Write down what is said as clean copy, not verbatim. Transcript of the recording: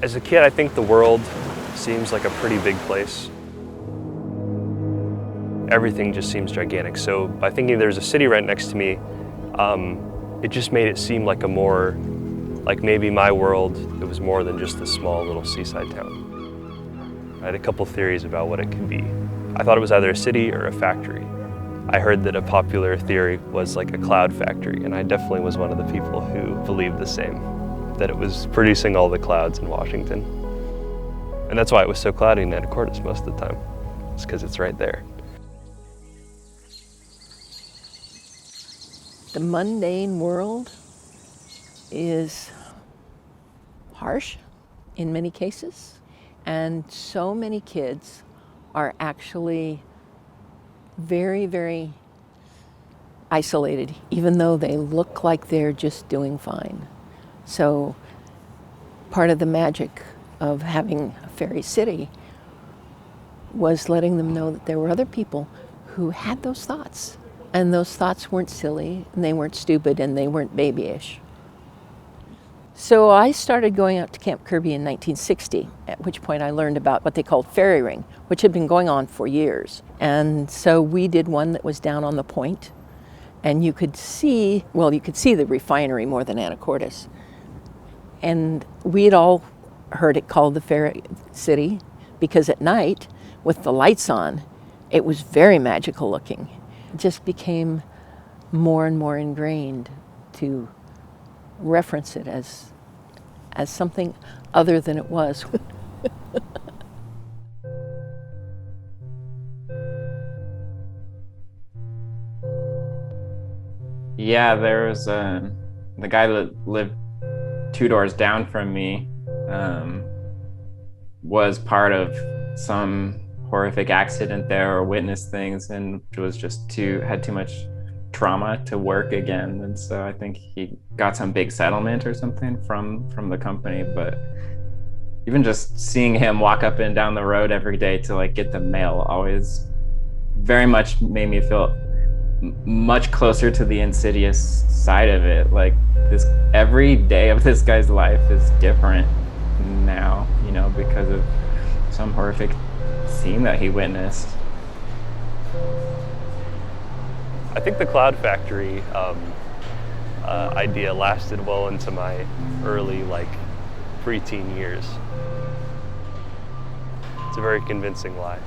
As a kid, I think the world seems like a pretty big place. Everything just seems gigantic. So by thinking there's a city right next to me, it just made it seem like like maybe my world, it was more than just this small little seaside town. I had a couple theories about what it could be. I thought it was either a city or a factory. I heard that a popular theory was like a cloud factory, and I definitely was one of the people who believed the same, that it was producing all the clouds in Washington. And that's why it was so cloudy in Anacortes most of the time. It's because it's right there. The mundane world is harsh in many cases, and so many kids are actually very, very isolated, even though they look like they're just doing fine. So part of the magic of having a fairy city was letting them know that there were other people who had those thoughts. And those thoughts weren't silly, and they weren't stupid, and they weren't babyish. So I started going out to Camp Kirby in 1960, at which point I learned about what they called fairy ring, which had been going on for years. And so we did one that was down on the point, and you could see the refinery more than Anacortes. And we had all heard it called the Fairy City because at night, with the lights on, it was very magical looking. It just became more and more ingrained to reference it as something other than it was. Yeah, there was the guy that lived 2 doors down from me was part of some horrific accident there or witnessed things and was just had too much trauma to work again, and so I think he got some big settlement or something from the company. But even just seeing him walk up and down the road every day to like get the mail always very much made me feel much closer to the insidious side of it. Like every day of this guy's life is different now, because of some horrific scene that he witnessed. I think the cloud factory idea lasted well into my early, preteen years. It's a very convincing lie.